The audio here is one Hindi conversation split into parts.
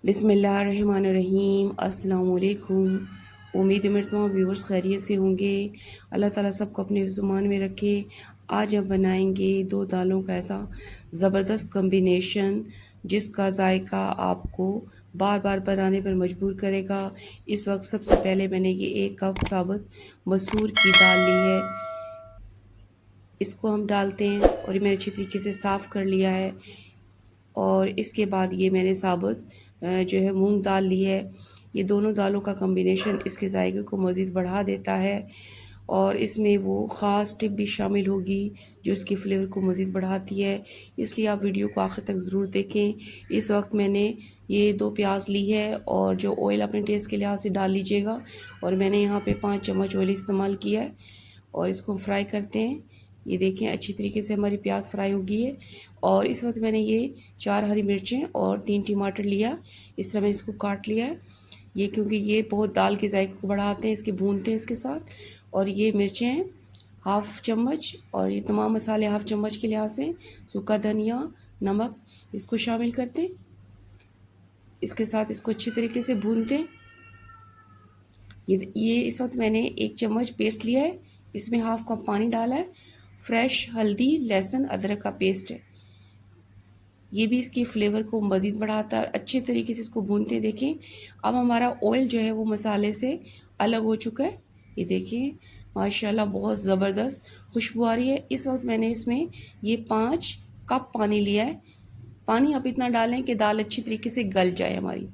बिस्मिल्लाहिर्रहमानिर्रहीम। अस्सलाम वालेकुम। उम्मीद है मेरे तमाम व्यूवर्स खैरियत से होंगे। अल्लाह ताला सबको अपने ज़ुबान में रखे। आज हम बनाएंगे दो दालों का ऐसा ज़बरदस्त कम्बिनेशन जिसका जायका आपको बार बार बनाने पर मजबूर करेगा। इस वक्त सबसे पहले मैंने ये 1 कप साबुत मसूर की दाल ली है, इसको हम डालते हैं और ये मैंने अच्छी तरीके से साफ़ कर लिया है। और इसके बाद ये मैंने साबुत जो है मूंग दाल ली है। ये दोनों दालों का कम्बिनेशन इसके जायके को मज़ीद बढ़ा देता है और इसमें वो ख़ास टिप भी शामिल होगी जो इसके फ्लेवर को मज़ीद बढ़ाती है, इसलिए आप वीडियो को आखिर तक ज़रूर देखें। इस वक्त मैंने ये 2 प्याज ली है और जो ऑयल अपने टेस्ट के लिहाज से डाल लीजिएगा और मैंने यहाँ पे 5 चम्मच ऑयल इस्तेमाल किया है और इसको फ्राई करते हैं। ये देखें अच्छी तरीके से हमारी प्याज फ्राई हो गई है और इस वक्त मैंने ये 4 हरी मिर्चें और 3 टमाटर लिया, इस तरह मैंने इसको काट लिया है। ये क्योंकि ये बहुत दाल के जायके को बढ़ाते हैं, इसके भूनते हैं इसके साथ। और ये मिर्चें हैं 1/2 चम्मच और ये तमाम मसाले 1/2 चम्मच के लिहाज से, सूखा धनिया, नमक, इसको शामिल करते हैं। इसके साथ इसको अच्छी तरीके से भूनते हैं। ये इस वक्त मैंने 1 चम्मच पेस्ट लिया है, इसमें 1/2 कप पानी डाला है। फ्रेश हल्दी, लहसुन, अदरक का पेस्ट है, ये भी इसके फ्लेवर को मज़ीद बढ़ाता है। अच्छे तरीके से इसको भूनते देखें। अब हमारा ऑयल जो है वो मसाले से अलग हो चुका है। ये देखिए माशाल्लाह बहुत ज़बरदस्त खुशबू आ रही है। इस वक्त मैंने इसमें ये 5 कप पानी लिया है। पानी आप इतना डालें कि दाल अच्छी तरीके से गल जाए हमारी।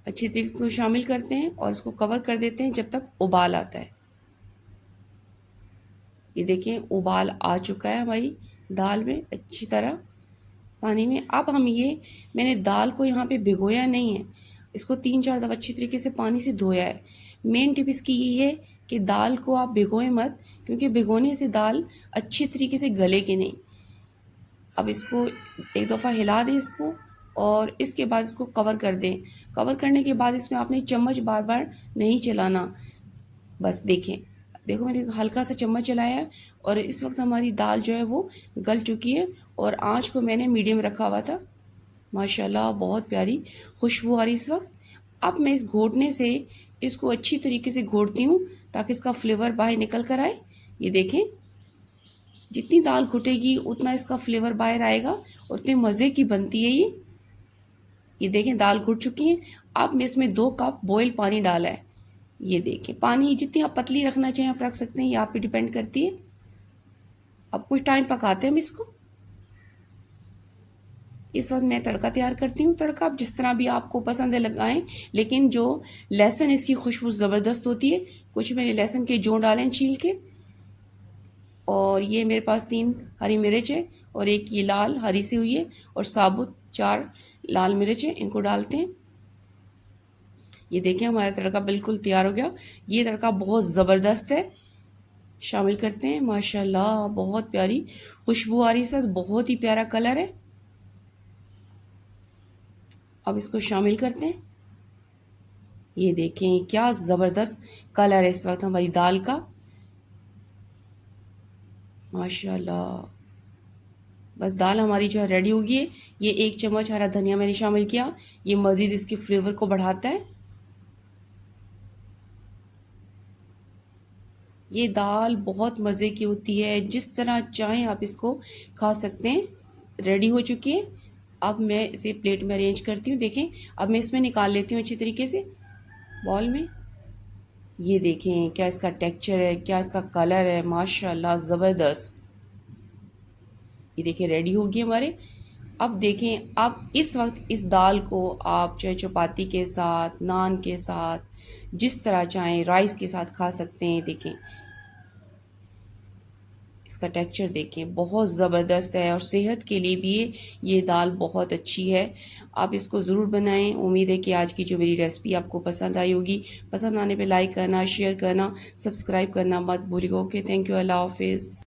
अच्छी तरीके से इसको शामिल करते हैं और इसको कवर कर देते हैं जब तक उबाल आता है। ये देखें उबाल आ चुका है हमारी दाल में अच्छी तरह पानी में। अब हम ये मैंने दाल को यहाँ पे भिगोया नहीं है, इसको 3-4 दफ़ा अच्छी तरीके से पानी से धोया है। मेन टिप इसकी ये है कि दाल को आप भिगोएं मत, क्योंकि भिगोने से दाल अच्छी तरीके से गलेगी नहीं। अब इसको 1 दफ़ा हिला दें इसको और इसके बाद इसको कवर कर दें। कवर करने के बाद इसमें आपने चम्मच बार बार नहीं चलाना, बस देखें, देखो मैंने हल्का सा चम्मच चलाया है और इस वक्त हमारी दाल जो है वो गल चुकी है और आंच को मैंने मीडियम रखा हुआ था। माशाल्लाह बहुत प्यारी खुशबू आ रही इस वक्त। अब मैं इस घोटने से इसको अच्छी तरीके से घोटती हूँ ताकि इसका फ्लेवर बाहर निकल कर आए। ये देखें जितनी दाल घुटेगी उतना इसका फ्लेवर बाहर आएगा और उतने मज़े की बनती है ये देखें दाल घुट चुकी है। अब मैं इसमें 2 कप बॉयल पानी डाला है। ये देखें पानी जितनी आप पतली रखना चाहें आप रख सकते हैं, ये आप पे डिपेंड करती है। अब कुछ टाइम पकाते हैं हम इसको। इस वक्त मैं तड़का तैयार करती हूँ। तड़का आप जिस तरह भी आपको पसंद है लगाएं, लेकिन जो लहसुन इसकी खुशबू ज़बरदस्त होती है। कुछ मैंने लहसुन के जों डाले हैं छील के और ये मेरे पास 3 हरी मिर्च है और 1 ये लाल हरी सी हुई है और साबुत 4 लाल मिर्च है, इनको डालते हैं। ये देखिए हमारा तड़का बिल्कुल तैयार हो गया। ये तड़का बहुत ज़बरदस्त है, शामिल करते हैं। माशाल्लाह बहुत प्यारी खुशबू आ रही है, सर बहुत ही प्यारा कलर है। अब इसको शामिल करते हैं। ये देखें क्या ज़बरदस्त कलर है इस वक्त हमारी दाल का, माशाल्लाह। बस दाल हमारी जो है रेडी होगी है। ये 1 चम्मच हरा धनिया मैंने शामिल किया, ये मज़ीद इसके फ्लेवर को बढ़ाता है। ये दाल बहुत मज़े की होती है, जिस तरह चाहें आप इसको खा सकते हैं। रेडी हो चुकी है। अब मैं इसे प्लेट में अरेंज करती हूँ। देखें अब मैं इसमें निकाल लेती हूँ अच्छी तरीके से बॉल में। ये देखें क्या इसका टेक्सचर है, क्या इसका कलर है, माशाल्लाह ज़बरदस्त। ये देखें रेडी होगी हमारे। अब देखें अब इस वक्त इस दाल को आप चाहे चपाती के साथ, नान के साथ, जिस तरह चाहें राइस के साथ खा सकते हैं। देखें इसका टेक्सचर देखें बहुत ज़बरदस्त है और सेहत के लिए भी ये दाल बहुत अच्छी है। आप इसको ज़रूर बनाएं। उम्मीद है कि आज की जो मेरी रेसिपी आपको पसंद आई होगी। पसंद आने पे लाइक करना, शेयर करना, सब्सक्राइब करना मत भूलिएगा। ओके, थैंक यू, अल्लाह हाफिज़।